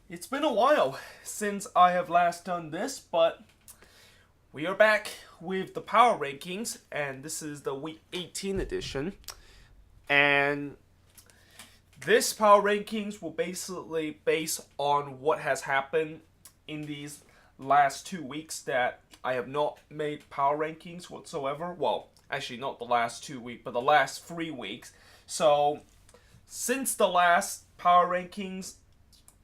It's been a while since I have last done this, but we are back with the power rankings, and this is the week 18 edition. And this power rankings will basically base on what has happened in these last 2 weeks that I have not made power rankings whatsoever. Well, actually, not the last 2 weeks, but the last 3 weeks. So, since the last power rankings,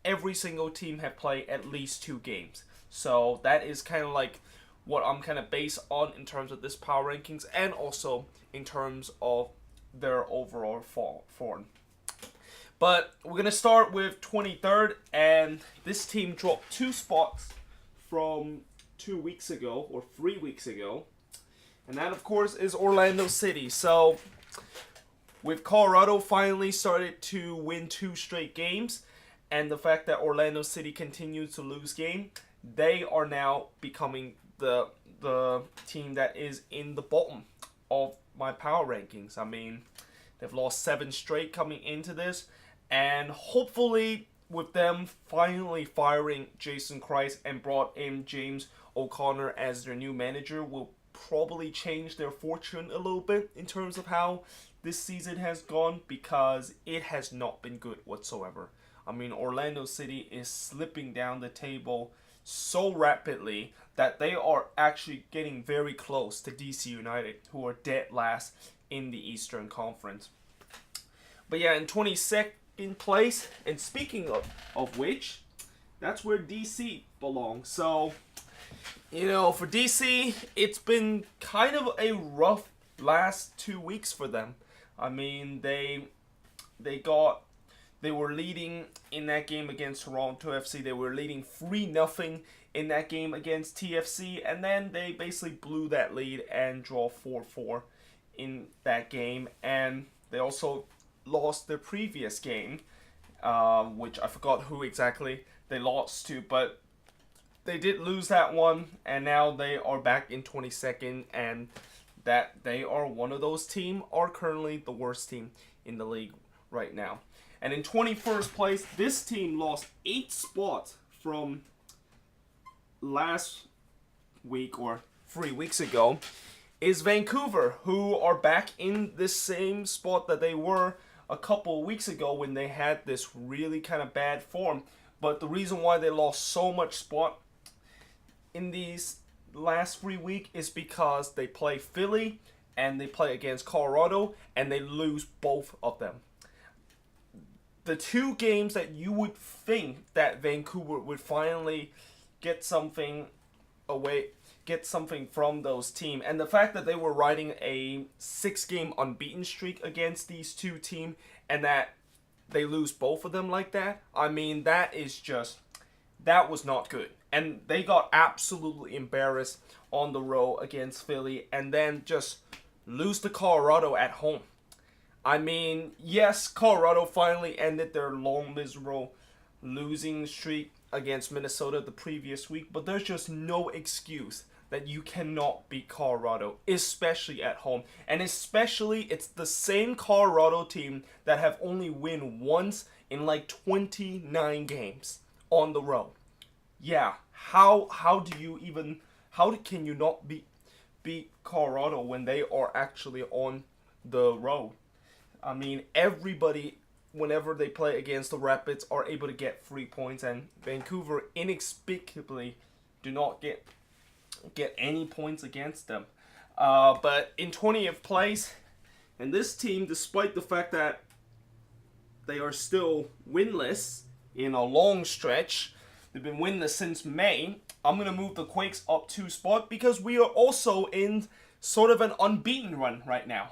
every single team have played at least 2 games. So that is kind of like what I'm kind of based on in terms of this power rankings and also in terms of their overall form. But we're going to start with 23rd, and this team dropped 2 spots from 2 weeks ago or 3 weeks ago. And that, of course, is Orlando City. So with Colorado finally started to win 2 straight games, and the fact that Orlando City continues to lose game, they are now becoming the team that is in the bottom of my power rankings. I mean, they've lost 7 straight coming into this, and hopefully with them finally firing Jason Christ and brought in James O'Connor as their new manager will probably change their fortune a little bit in terms of how this season has gone, because it has not been good whatsoever. I mean, Orlando City is slipping down the table so rapidly that they are actually getting very close to DC United, who are dead last in the Eastern Conference. But yeah, in 22nd place, and speaking of which, that's where DC belongs. So, for DC, it's been kind of a rough last 2 weeks for them. I mean, they were leading in that game against Toronto FC. They were leading 3-0 in that game against TFC. And then they basically blew that lead and draw 4-4 in that game. And they also lost their previous game, which I forgot who exactly they lost to. But they did lose that one. And now they are back in 22nd. And that they are one of those teams, are currently the worst team in the league right now. And in 21st place, this team lost 8 spots from last week or 3 weeks ago, is Vancouver, who are back in this same spot that they were a couple of weeks ago when they had this really kind of bad form. But the reason why they lost so much spot in these last 3 weeks is because they play Philly and they play against Colorado, and they lose both of them. The 2 games that you would think that Vancouver would finally get something from those teams, and the fact that they were riding a 6-game unbeaten streak against these 2 teams, and that they lose both of them like that, I mean, that was not good. And they got absolutely embarrassed on the road against Philly, and then just lose to Colorado at home. I mean, yes, Colorado finally ended their long, miserable losing streak against Minnesota the previous week, but there's just no excuse that you cannot beat Colorado, especially at home. And especially, it's the same Colorado team that have only won once in like 29 games on the road. Yeah, how can you not beat Colorado when they are actually on the road? I mean, everybody, whenever they play against the Rapids, are able to get 3 points, and Vancouver inexplicably do not get any points against them. But in 20th place, and this team, despite the fact that they are still winless in a long stretch, they've been winless since May, I'm going to move the Quakes up 2 spots because we are also in sort of an unbeaten run right now.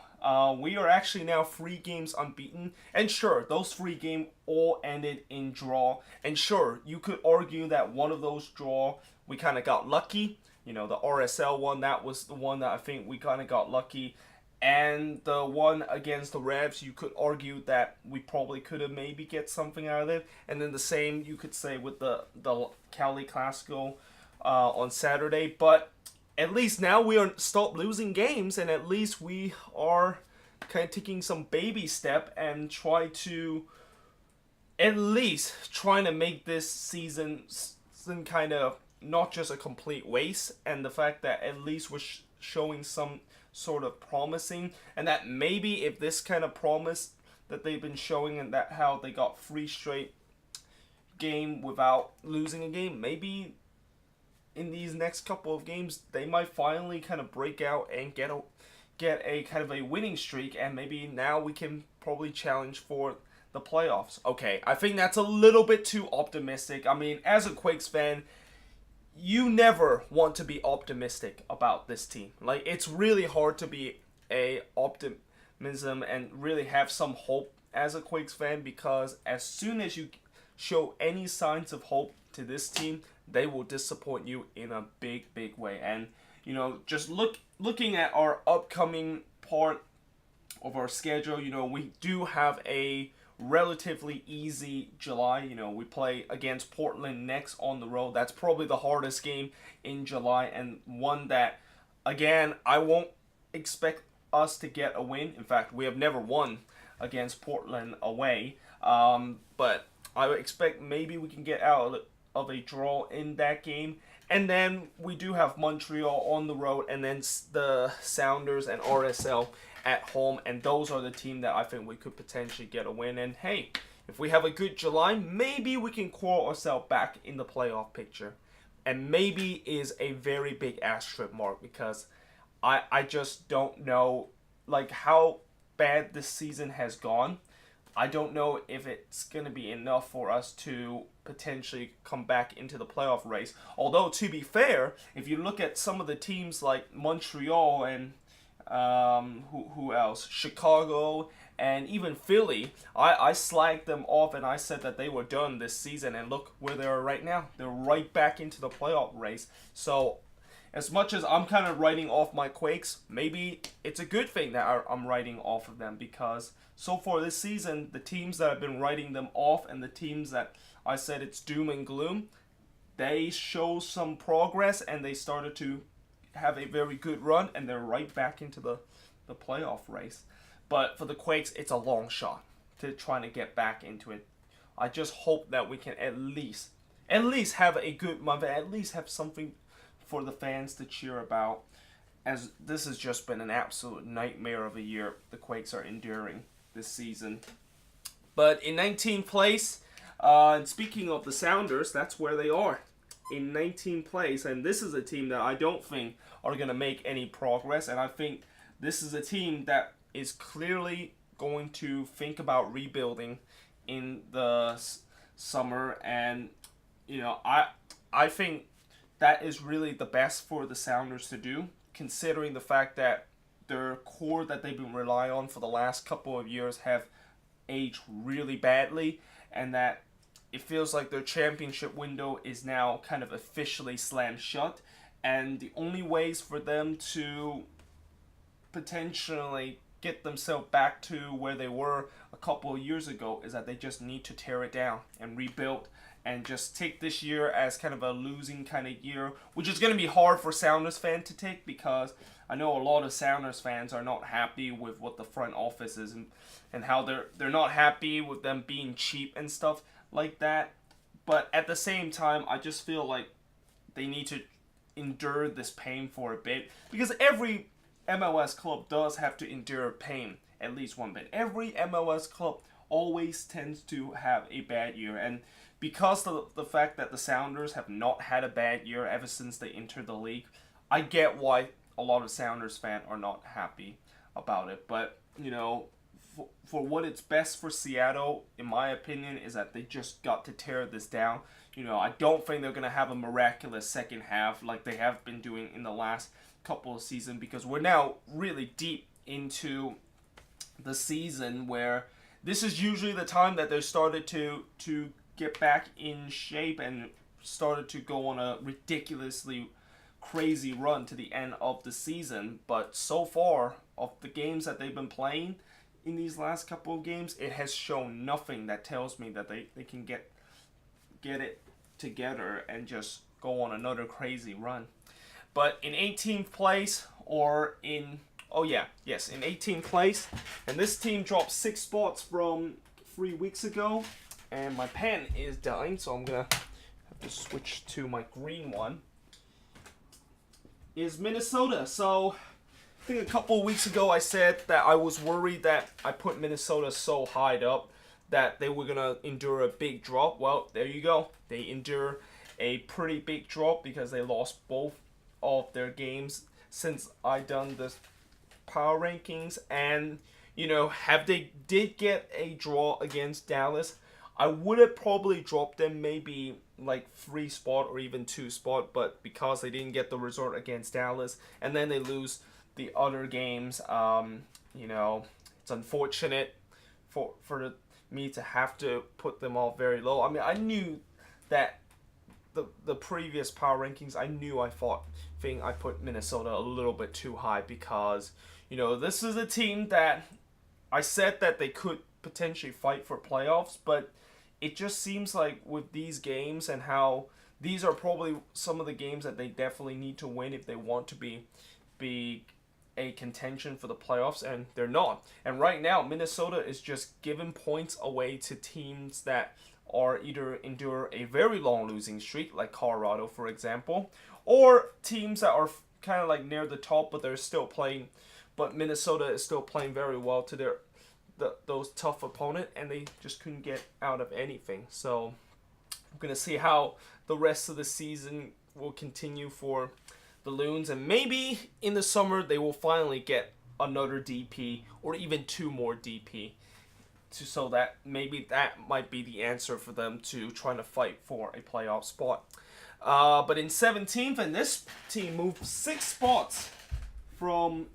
We are actually now 3 games unbeaten. And sure, those 3 games all ended in draw. And sure, you could argue that one of those draw, we kind of got lucky. The RSL one, that was the one that I think we kind of got lucky. And the one against the Revs, you could argue that we probably could have maybe get something out of it. And then the same you could say with the Cali Clasico on Saturday. But at least now we are stop losing games, and at least we are kind of taking some baby step and try to at least trying to make this season kind of not just a complete waste, and the fact that at least we're showing some sort of promising, and that maybe if this kind of promise that they've been showing and that how they got 3 straight game without losing a game, maybe in these next couple of games they might finally kind of break out and get a kind of a winning streak, and maybe now we can probably challenge for the playoffs. Okay, I think that's a little bit too optimistic. I mean, as a Quakes fan, you never want to be optimistic about this team. Like, it's really hard to be a optimism and really have some hope as a Quakes fan, because as soon as you show any signs of hope to this team, they will disappoint you in a big way. And just looking at our upcoming part of our schedule, we do have a relatively easy July. We play against Portland next on the road. That's probably the hardest game in July, and one that, again, I won't expect us to get a win. In fact, we have never won against Portland away. But I would expect maybe we can get out of a draw in that game. And then we do have Montreal on the road, and then the Sounders and RSL at home. And those are the team that I think we could potentially get a win. And hey, if we have a good July, maybe we can claw ourselves back in the playoff picture. And maybe is a very big asterisk mark, because I just don't know like how bad this season has gone. I don't know if it's going to be enough for us to potentially come back into the playoff race. Although, to be fair, if you look at some of the teams like Montreal and who else? Chicago and even Philly, I slagged them off and I said that they were done this season, and look where they are right now. They're right back into the playoff race. So, as much as I'm kind of writing off my Quakes, maybe it's a good thing that I'm writing off of them, because so far this season, the teams that have been writing them off and the teams that I said it's doom and gloom, they show some progress and they started to have a very good run, and they're right back into the playoff race. But for the Quakes, it's a long shot to trying to get back into it. I just hope that we can at least have a good month, at least have something for the fans to cheer about, as this has just been an absolute nightmare of a year the Quakes are enduring this season. But in 19th place, and speaking of the Sounders, that's where they are, in 19th place, and this is a team that I don't think are going to make any progress, and I think this is a team that is clearly going to think about rebuilding in the summer, and I think that is really the best for the Sounders to do, considering the fact that their core that they've been relying on for the last couple of years have aged really badly, and that it feels like their championship window is now kind of officially slammed shut, and the only ways for them to potentially get themselves back to where they were a couple of years ago is that they just need to tear it down and rebuild, and just take this year as kind of a losing kind of year, which is going to be hard for Sounders fans to take, because I know a lot of Sounders fans are not happy with what the front office is, and how they're not happy with them being cheap and stuff like that. But at the same time, I just feel like they need to endure this pain for a bit, because every MLS club does have to endure pain at least one bit. Every MLS club always tends to have a bad year, and because of the fact that the Sounders have not had a bad year ever since they entered the league, I get why a lot of Sounders fans are not happy about it. But, for what it's best for Seattle, in my opinion, is that they just got to tear this down. I don't think they're going to have a miraculous second half like they have been doing in the last couple of seasons, because we're now really deep into the season where this is usually the time that they started to get back in shape and started to go on a ridiculously crazy run to the end of the season. But so far, of the games that they've been playing in these last couple of games, it has shown nothing that tells me that they can get it together and just go on another crazy run. But in 18th place, in 18th place, and this team dropped 6 spots from 3 weeks ago, and my pen is dying, so I'm gonna have to switch to my green one. Is Minnesota. So I think a couple of weeks ago I said that I was worried that I put Minnesota so high up that they were gonna endure a big drop. Well, there you go. They endure a pretty big drop because they lost both of their games since I done this power rankings. And have they did get a draw against Dallas, I would have probably dropped them maybe like 3 spot or even 2 spot, but because they didn't get the result against Dallas and then they lose the other games, it's unfortunate for me to have to put them all very low. I mean, I knew that the previous power rankings, I put Minnesota a little bit too high because this is a team that I said that they could potentially fight for playoffs, but it just seems like with these games and how these are probably some of the games that they definitely need to win if they want to be a contention for the playoffs, and they're not. And right now, Minnesota is just giving points away to teams that are either endure a very long losing streak, like Colorado, for example, or teams that are kind of like near the top, but they're still playing. But Minnesota is still playing very well to those tough opponent, and they just couldn't get out of anything. So I'm gonna see how the rest of the season will continue for the Loons, and maybe in the summer they will finally get another DP or even 2 more DP, so that maybe that might be the answer for them to trying to fight for a playoff spot. But in 17th, and this team moved 6 spots from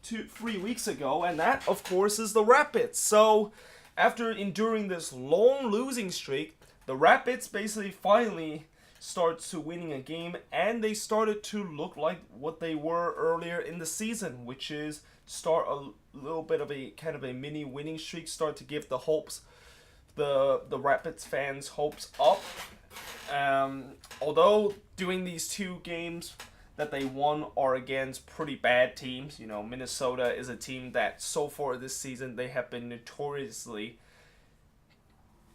3 weeks ago, and that of course is the Rapids. So after enduring this long losing streak, the Rapids basically finally starts to winning a game, and they started to look like what they were earlier in the season, which is start a little bit of a kind of a mini winning streak, start to give the hopes, the Rapids fans hopes up. Although doing these 2 games that they won are against pretty bad teams. Minnesota is a team that so far this season they have been notoriously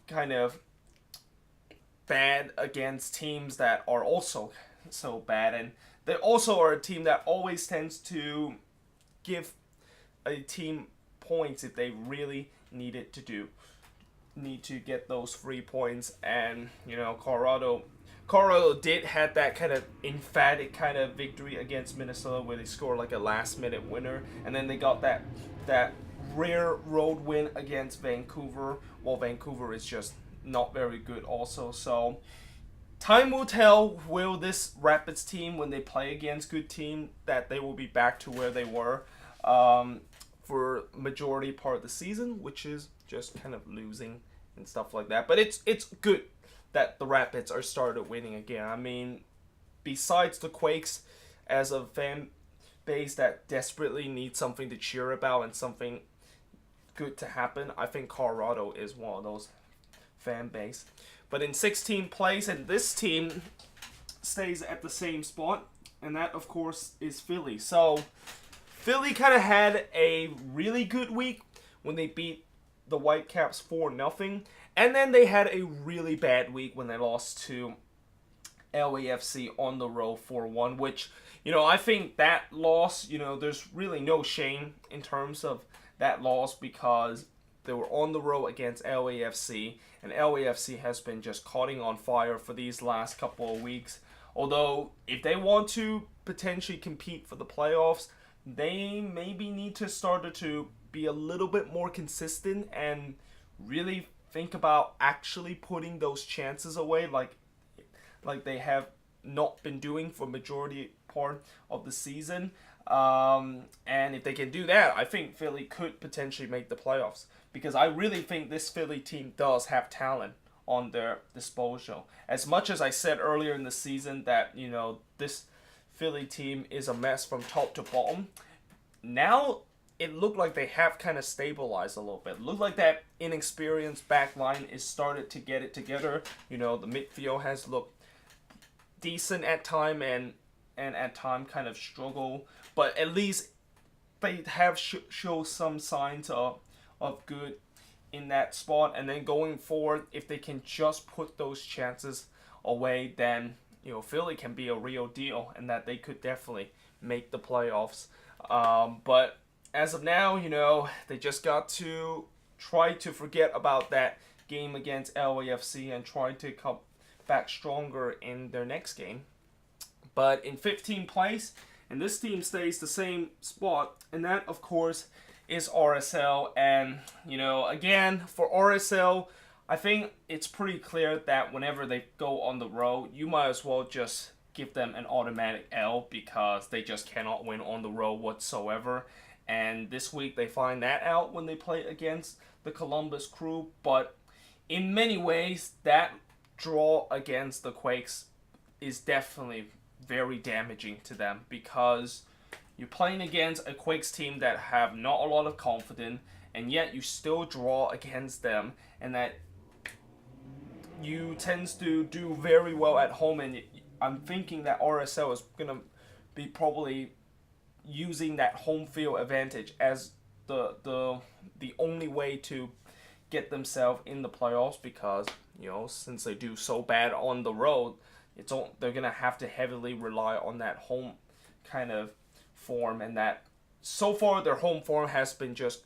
kind of bad against teams that are also so bad, and they also are a team that always tends to give a team points if they really need to get those 3 points. And Colorado did have that kind of emphatic kind of victory against Minnesota where they scored like a last minute winner, and then they got that rare road win against Vancouver. Well, Vancouver is just not very good also. So time will tell, will this Rapids team, when they play against good team, that they will be back to where they were for majority part of the season, which is just kind of losing and stuff like that. But it's good that the Rapids are started winning again. I mean, besides the Quakes as a fan base that desperately needs something to cheer about and something good to happen, I think Colorado is one of those fan base. But in 16th place, and this team stays at the same spot, and that of course is Philly. So Philly kind of had a really good week when they beat the Whitecaps 4-0, and then they had a really bad week when they lost to LAFC on the road 4-1, which, I think that loss, there's really no shame in terms of that loss because they were on the road against LAFC, and LAFC has been just caught on fire for these last couple of weeks. Although, if they want to potentially compete for the playoffs, they maybe need to start to be a little bit more consistent and really think about actually putting those chances away like they have not been doing for majority part of the season. And if they can do that, I think Philly could potentially make the playoffs, because I really think this Philly team does have talent on their disposal. As much as I said earlier in the season that, this Philly team is a mess from top to bottom, now it looked like they have kind of stabilized a little bit. It looked like that inexperienced back line is started to get it together. The midfield has looked decent at time and at time kind of struggle, but at least they have show some signs of good in that spot, and then going forward, if they can just put those chances away, then Philly can be a real deal, and that they could definitely make the playoffs. But as of now, they just got to try to forget about that game against LAFC and try to come back stronger in their next game. But in 15th place, and this team stays the same spot, and that, of course, is RSL. And, again, for RSL, I think it's pretty clear that whenever they go on the road, you might as well just give them an automatic L because they just cannot win on the road whatsoever. And this week they find that out when they play against the Columbus Crew. But in many ways, that draw against the Quakes is definitely very damaging to them because you're playing against a Quakes team that have not a lot of confidence, and yet you still draw against them, and that you tend to do very well at home. And I'm thinking that RSL is going to be probably using that home field advantage as the only way to get themselves in the playoffs because, since they do so bad on the road, they're going to have to heavily rely on that home kind of form, and that so far their home form has been just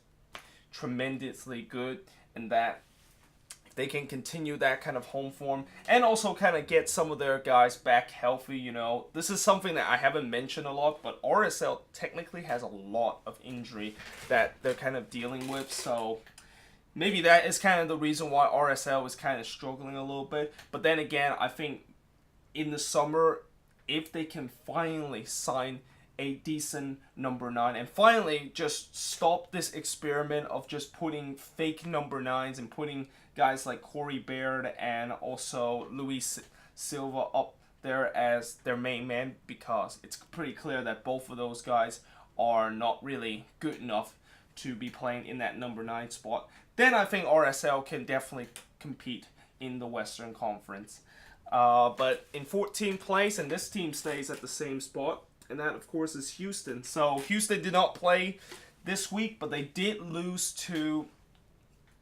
tremendously good, and that if they can continue that kind of home form and also kind of get some of their guys back healthy, this is something that I haven't mentioned a lot, but RSL technically has a lot of injury that they're kind of dealing with, so maybe that is kind of the reason why RSL is kind of struggling a little bit. But then again, I think in the summer, if they can finally sign a decent number 9 and finally just stop this experiment of just putting fake number 9s and putting guys like Corey Baird and also Luis Silva up there as their main man, because it's pretty clear that both of those guys are not really good enough to be playing in that number 9 spot, then I think RSL can definitely compete in the Western Conference. But in 14th place, and this team stays at the same spot, and that, of course, is Houston. So Houston did not play this week, but they did lose to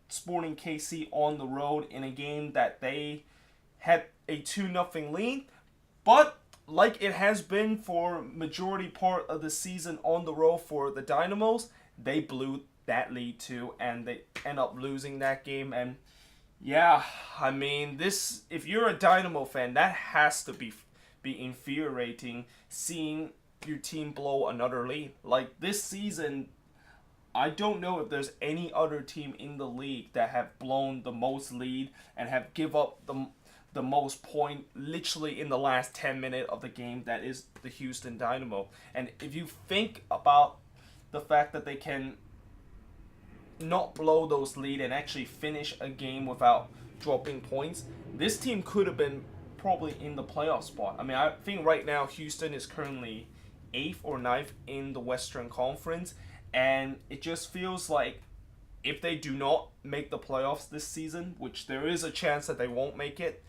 Sporting KC on the road in a game that they had a 2-0 lead. But like it has been for majority part of the season on the road for the Dynamos, they blew that lead too, and they end up losing that game. And yeah, I mean, if you're a Dynamo fan, that has to be infuriating seeing your team blow another lead. Like this season, I don't know if there's any other team in the league that have blown the most lead and have give up the most point literally in the last 10 minutes of the game. That is the Houston Dynamo. And if you think about the fact that they can not blow those lead and actually finish a game without dropping points, this team could have been probably in the playoff spot. I mean, I think right now Houston is currently 8th or 9th in the Western Conference, and it just feels like if they do not make the playoffs this season, which there is a chance that they won't make it,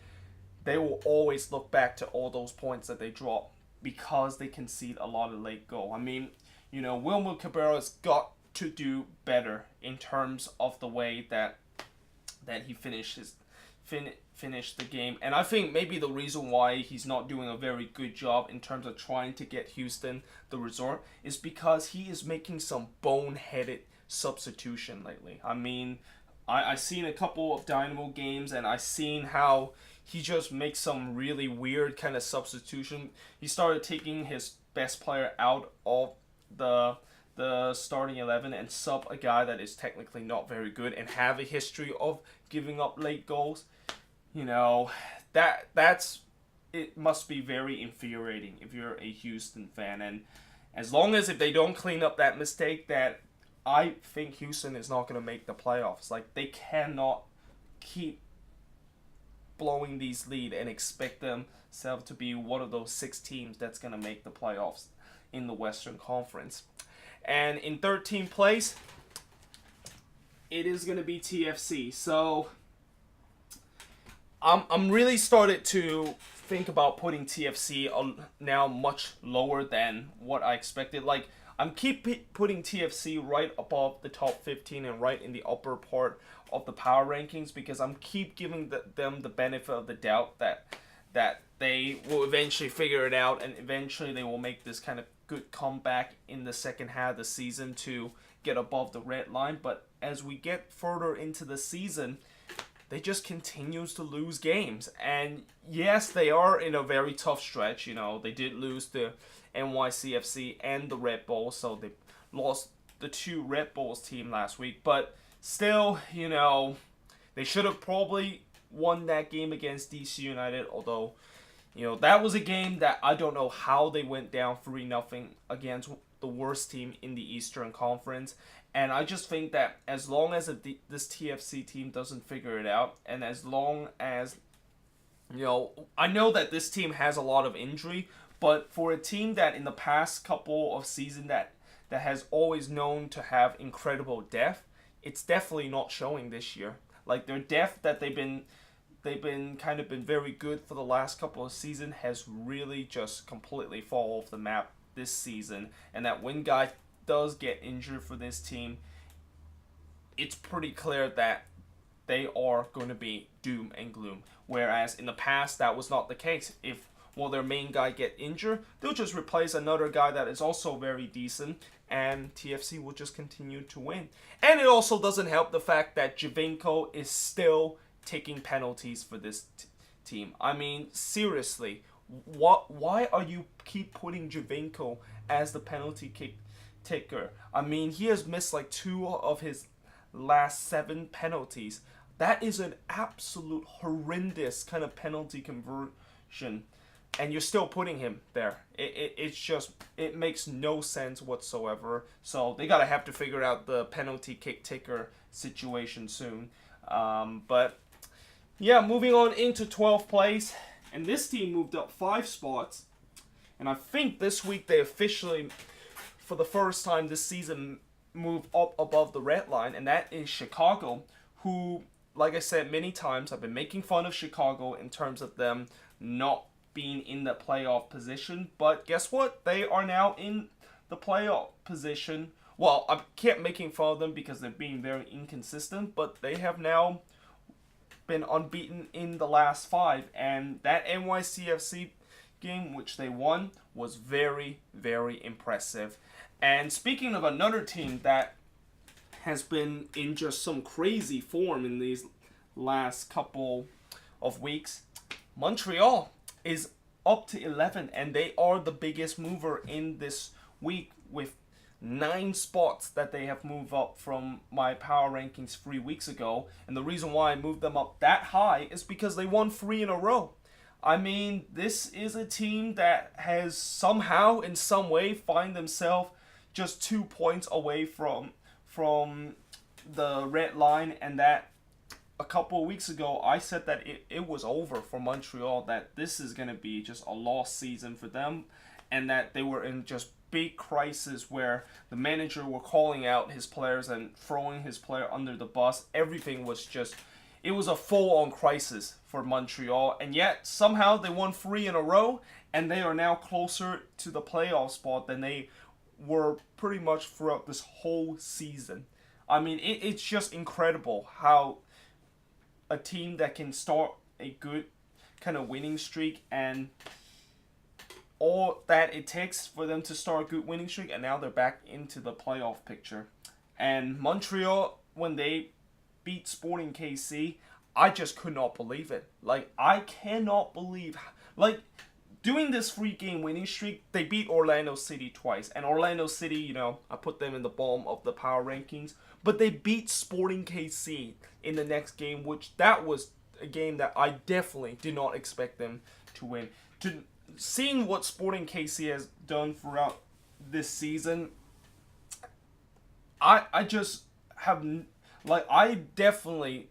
they will always look back to all those points that they drop because they concede a lot of late goal. I mean, Wilmer Cabrera's got to do better in terms of the way that he finished the game. And I think maybe the reason why he's not doing a very good job in terms of trying to get Houston the result is because he is making some boneheaded substitution lately. I mean, I've seen a couple of Dynamo games, and I've seen how he just makes some really weird kind of substitution. He started taking his best player out of the starting 11 and sub a guy that is technically not very good and have a history of giving up late goals. It must be very infuriating if you're a Houston fan. And as long as if they don't clean up that mistake, that I think Houston is not going to make the playoffs. Like, they cannot keep blowing these lead and expect themselves to be one of those 6 teams that's going to make the playoffs in the Western Conference. And in 13th place, it is going to be TFC. So I'm really started to think about putting TFC now much lower than what I expected. Like, I'm putting TFC right above the top 15 and right in the upper part of the power rankings because I'm keep giving them the benefit of the doubt that they will eventually figure it out and eventually they will make this kind of good comeback in the second half of the season to get above the red line. But as we get further into the season, they just continues to lose games. And yes, they are in a very tough stretch. They did lose the NYCFC and the Red Bulls, so they lost the two Red Bulls team last week. But still, they should have probably won that game against DC United, although, that was a game that I don't know how they went down 3-0 against the worst team in the Eastern Conference. And I just think that as long as this TFC team doesn't figure it out, and as long as, I know that this team has a lot of injury, but for a team that in the past couple of seasons that has always known to have incredible depth, it's definitely not showing this year. Like their depth that they've been very good for the last couple of seasons has really just completely fall off the map this season. And that when guy does get injured for this team, it's pretty clear that they are going to be doom and gloom. Whereas in the past, that was not the case. If their main guy get injured, they'll just replace another guy that is also very decent, and TFC will just continue to win. And it also doesn't help the fact that Javinko is still taking penalties for this team. I mean, seriously, why are you keep putting Javinko as the penalty kick taker? I mean, he has missed like 2 of his last 7 penalties. That is an absolute horrendous kind of penalty conversion, and you're still putting him there. It makes no sense whatsoever. So they have to figure out the penalty kick taker situation soon. But yeah, moving on into 12th place, and this team moved up 5 spots, and I think this week they officially, for the first time this season, moved up above the red line, and that is Chicago, who, like I said many times, I've been making fun of Chicago in terms of them not being in the playoff position, but guess what? They are now in the playoff position. Well, I can't making fun of them because they're being very inconsistent, but they have now been unbeaten in the last 5, and that NYCFC game, which they won, was very, very impressive. And speaking of another team that has been in just some crazy form in these last couple of weeks, Montreal is up to 11, and they are the biggest mover in this week with 9 spots that they have moved up from my power rankings 3 weeks ago. And the reason why I moved them up that high is because they won 3 in a row. I mean, this is a team that has somehow, in some way, find themselves just 2 points away from the red line, and that a couple of weeks ago I said that it was over for Montreal, that this is going to be just a lost season for them, and that they were in just big crisis where the manager were calling out his players and throwing his player under the bus. Everything was just, it was a full-on crisis for Montreal, and yet somehow they won 3 in a row, and they are now closer to the playoff spot than they were pretty much throughout this whole season. I mean, it's just incredible how a team that can start a good kind of winning streak, and all that it takes for them to start a good winning streak, and now they're back into the playoff picture. And Montreal, when they beat Sporting KC, I just could not believe it. Like, I cannot believe, like, doing this 3-game winning streak, they beat Orlando City twice. And Orlando City, I put them in the bottom of the power rankings. But they beat Sporting KC in the next game, which that was a game that I definitely did not expect them to win. Seeing what Sporting KC has done throughout this season, I just have, like, I definitely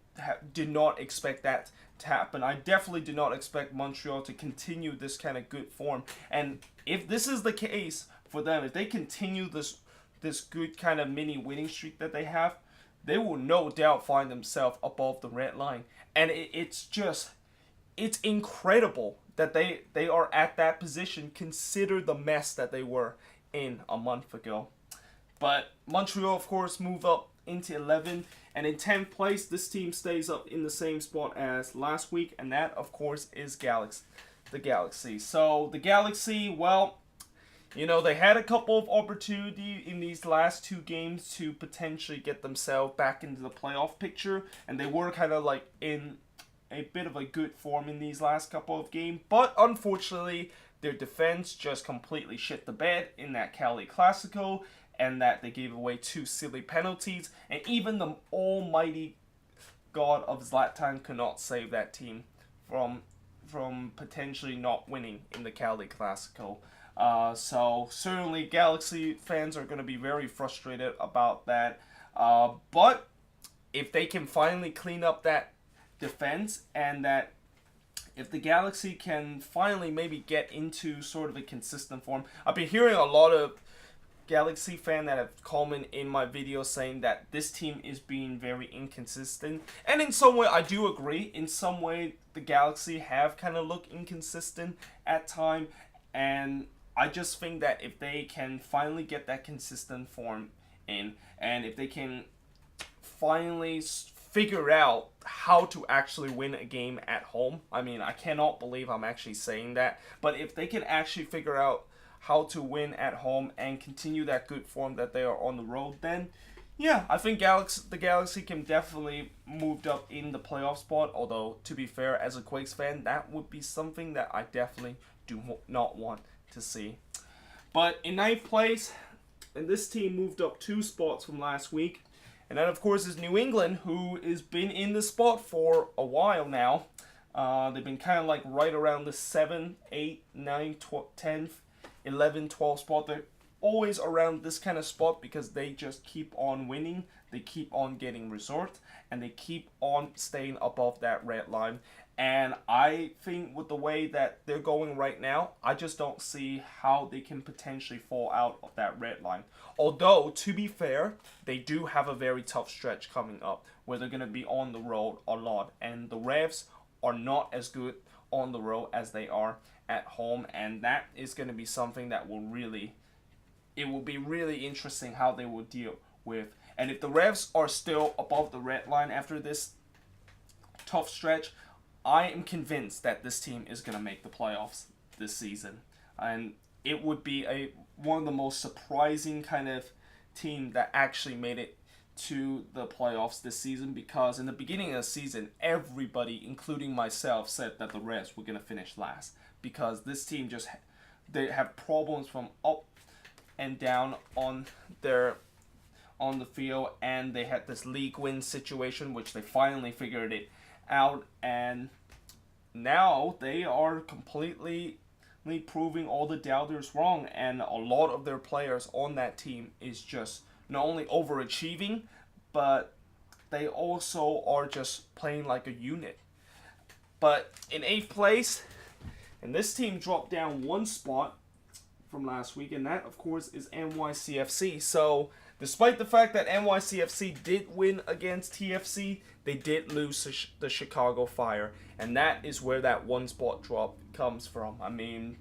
did not expect that to happen. I definitely did not expect Montreal to continue this kind of good form. And if this is the case for them, if they continue this good kind of mini winning streak that they have, they will no doubt find themselves above the red line. And it's incredible that they are at that position. Consider the mess that they were in a month ago. But Montreal, of course, move up into 11. And in 10th place, this team stays up in the same spot as last week. And that, of course, is the Galaxy. So the Galaxy, well, they had a couple of opportunities in these last two games to potentially get themselves back into the playoff picture. And they were kind of like in a bit of a good form in these last couple of games. But unfortunately, their defense just completely shit the bed in that Cali Clasico. And that they gave away 2 silly penalties. And even the almighty god of Zlatan could not save that team from potentially not winning in the Cali Clasico. So certainly Galaxy fans are going to be very frustrated about that. But if they can finally clean up that defense, and that if the Galaxy can finally maybe get into sort of a consistent form. I've been hearing a lot of Galaxy fan that have commented in my video saying that this team is being very inconsistent. And in some way, I do agree. In some way, the Galaxy have kind of looked inconsistent at time. And I just think that if they can finally get that consistent form in, and if they can finally figure out how to actually win a game at home. I mean, I cannot believe I'm actually saying that. But if they can actually figure out how to win at home and continue that good form that they are on the road, then yeah, I think the Galaxy can definitely move up in the playoff spot. Although, to be fair, as a Quakes fan, that would be something that I definitely do not want to see. But in 9th place, and this team moved up 2 spots from last week. And that, of course, is New England, who has been in the spot for a while now. They've been kind of like right around the 7, 8, 9, 10, 11, 12 spot. They're always around this kind of spot because they just keep on winning. They keep on getting results. And they keep on staying above that red line. And I think with the way that they're going right now, I just don't see how they can potentially fall out of that red line. Although, to be fair, they do have a very tough stretch coming up where they're going to be on the road a lot. And the Revs are not as good on the road as they are at home. And that is going to be something that will be really interesting how they will deal with. And if the Revs are still above the red line after this tough stretch, I am convinced that this team is going to make the playoffs this season. And it would be one of the most surprising kind of team that actually made it to the playoffs this season, because in the beginning of the season, everybody, including myself, said that the Reds were going to finish last, because this team they have problems from up and down on the field, and they had this league win situation, which they finally figured it out, and now they are completely proving all the doubters wrong, and a lot of their players on that team is just not only overachieving, but they also are just playing like a unit. But in 8th place, and this team dropped down 1 spot from last week, and that of course is NYCFC. So despite the fact that NYCFC did win against TFC, they did lose the Chicago Fire. And that is where that 1 spot drop comes from. I mean,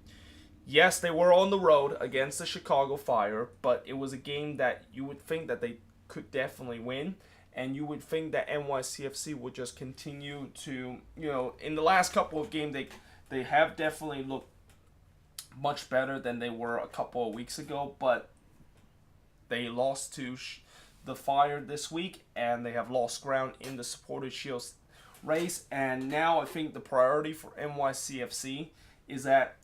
yes, they were on the road against the Chicago Fire, but it was a game that you would think that they could definitely win. And you would think that NYCFC would just continue to, in the last couple of games, they have definitely looked much better than they were a couple of weeks ago. But they lost to the Fire this week, and they have lost ground in the Supporters' Shield race. And now I think the priority for NYCFC is that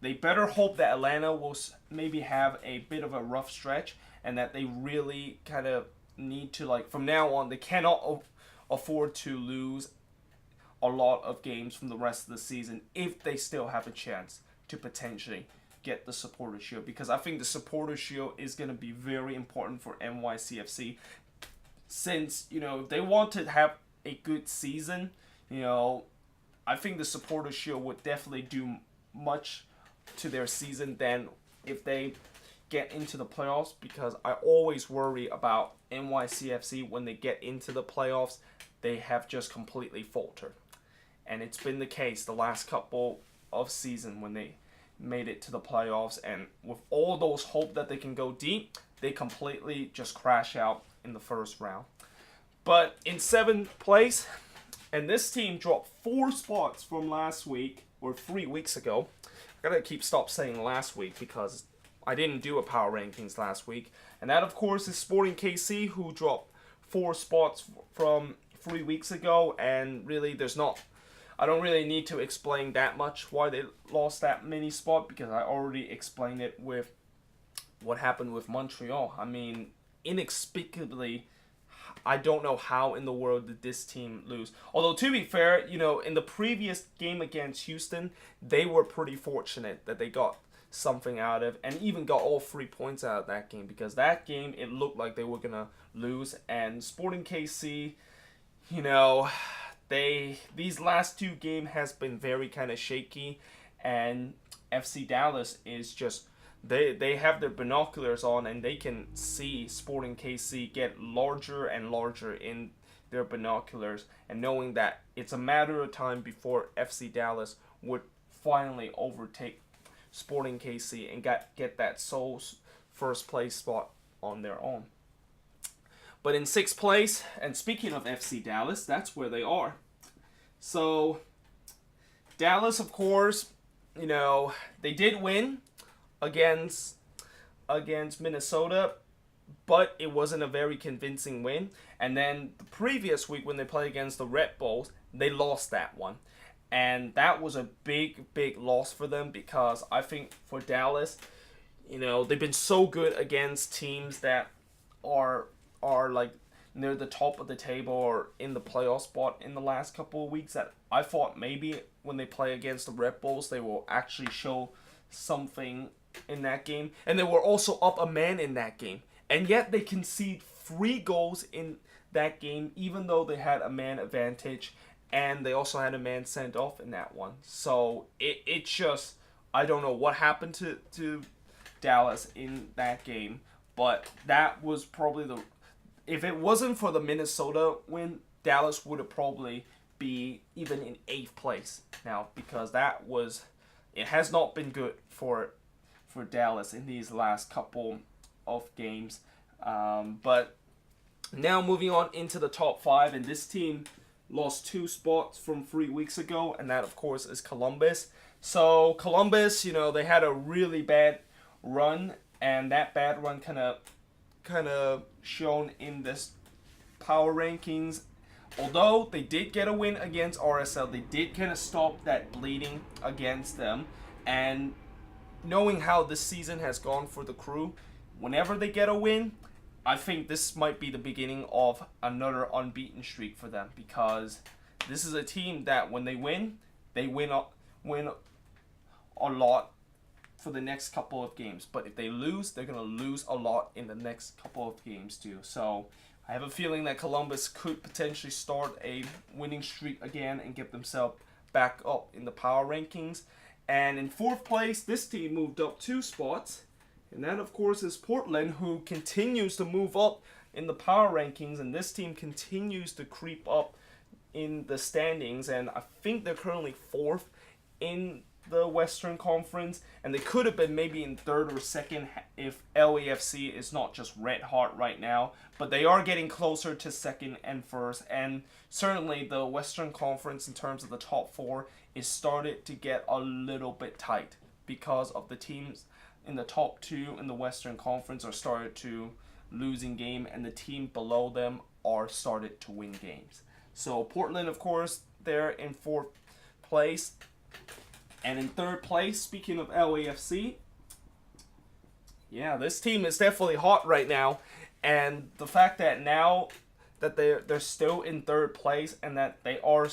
they better hope that Atlanta will maybe have a bit of a rough stretch, and that they really kind of need to, from now on, they cannot afford to lose a lot of games from the rest of the season if they still have a chance to potentially get the Supporters' Shield, because I think the Supporters' Shield is going to be very important for NYCFC, since if they want to have a good season, I think the Supporters' Shield would definitely do much to their season than if they get into the playoffs, because I always worry about NYCFC when they get into the playoffs. They have just completely faltered, and it's been the case the last couple of seasons when they made it to the playoffs, and with all those hope that they can go deep, they completely just crash out in the first round. But in 7th place, and this team dropped 4 spots from last week, or 3 weeks ago. I gotta stop saying last week because I didn't do a power rankings last week. And that, of course, is Sporting KC, who dropped 4 spots from 3 weeks ago. And really, I don't really need to explain that much why they lost that many spots, because I already explained it with what happened with Montreal. I mean, inexplicably, I don't know how in the world did this team lose. Although, to be fair, in the previous game against Houston, they were pretty fortunate that they got something out of, and even got all 3 points out of that game, because that game, it looked like they were going to lose. And Sporting KC, these last 2 games has been very kind of shaky, and FC Dallas is just... They have their binoculars on, and they can see Sporting KC get larger and larger in their binoculars, and knowing that it's a matter of time before FC Dallas would finally overtake Sporting KC and get that sole first place spot on their own. But in 6th place, and speaking of FC Dallas, that's where they are. So Dallas, of course, they did win against Minnesota, but it wasn't a very convincing win. And then the previous week, when they played against the Red Bulls, they lost that one, and that was a big loss for them, because I think for Dallas, they've been so good against teams that are like near the top of the table or in the playoff spot in the last couple of weeks, that I thought maybe when they play against the Red Bulls, they will actually show something in that game. And they were also up a man in that game, and yet they conceded 3 goals in that game, even though they had a man advantage, and they also had a man sent off in that one. So it just, I don't know what happened to Dallas in that game, but that was probably if it wasn't for the Minnesota win, Dallas would have probably be even in 8th place now, because it has not been good for Dallas in these last couple of games. But now moving on into the top 5, and this team lost 2 spots from 3 weeks ago, and that, of course, is Columbus. So Columbus, they had a really bad run, and that bad run kind of shown in this power rankings. Although they did get a win against RSL, they did kind of stop that bleeding against them. And knowing how this season has gone for the Crew, whenever they get a win, I think this might be the beginning of another unbeaten streak for them, because this is a team that when they win a lot for the next couple of games. But if they lose, they're going to lose a lot in the next couple of games too. So I have a feeling that Columbus could potentially start a winning streak again and get themselves back up in the power rankings. And in 4th place, this team moved up 2 spots. And that, of course, is Portland, who continues to move up in the power rankings. And this team continues to creep up in the standings. And I think they're currently 4th in the Western Conference. And they could have been maybe in 3rd or 2nd if LAFC is not just red hot right now. But they are getting closer to 2nd and 1st. And certainly the Western Conference, in terms of the top 4, is started to get a little bit tight, because of the teams in the top 2 in the Western Conference are started to losing game, and the team below them are started to win games. So Portland, of course, they're in 4th place. And in 3rd place, speaking of LAFC, yeah, this team is definitely hot right now. And the fact that now that they're still in 3rd place, and that they are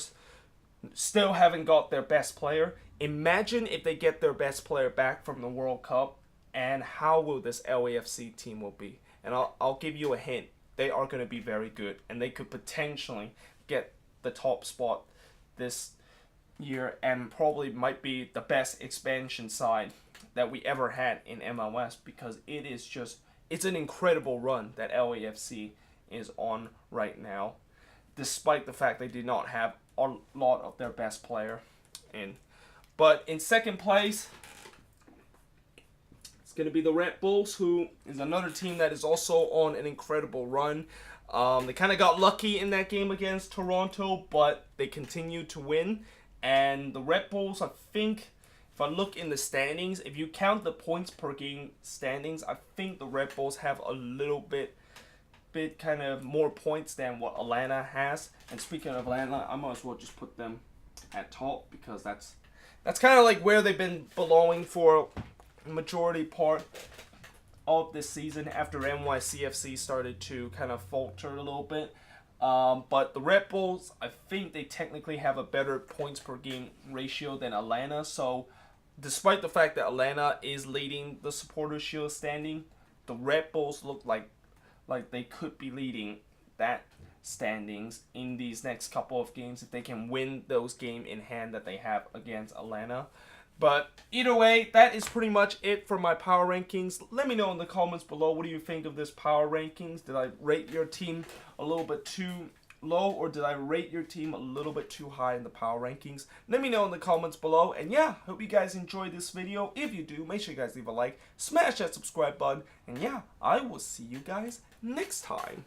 still haven't got their best player. Imagine if they get their best player back from the World Cup, and how will this LAFC team will be. And I'll give you a hint. They are going to be very good, and they could potentially get the top spot this year, and probably might be the best expansion side that we ever had in MLS, because it's an incredible run that LAFC is on right now, despite the fact they did not have a lot of their best player in. But in 2nd place, It's going to be the Red Bulls, who is another team that is also on an incredible run. They kind of got lucky in that game against Toronto, but they continued to win. And the Red Bulls, I think, if I look in the standings, if you count the points per game standings, I think the Red Bulls have a little bit kind of more points than what Atlanta has. And speaking of Atlanta, I might as well just put them at top, because that's kind of like where they've been belonging for a majority part of this season after NYCFC started to kind of falter a little bit. But the Red Bulls, I think they technically have a better points per game ratio than Atlanta. So despite the fact that Atlanta is leading the Supporters Shield standing, the Red Bulls look like they could be leading that standings in these next couple of games if they can win those game in hand that they have against Atlanta. But either way, that is pretty much it for my power rankings. Let me know in the comments below, what do you think of this power rankings? Did I rate your team a little bit too low, or did I rate your team a little bit too high in the power rankings? Let me know in the comments below. And yeah, hope you guys enjoyed this video. If you do, make sure you guys leave a like, smash that subscribe button, and yeah, I will see you guys next time.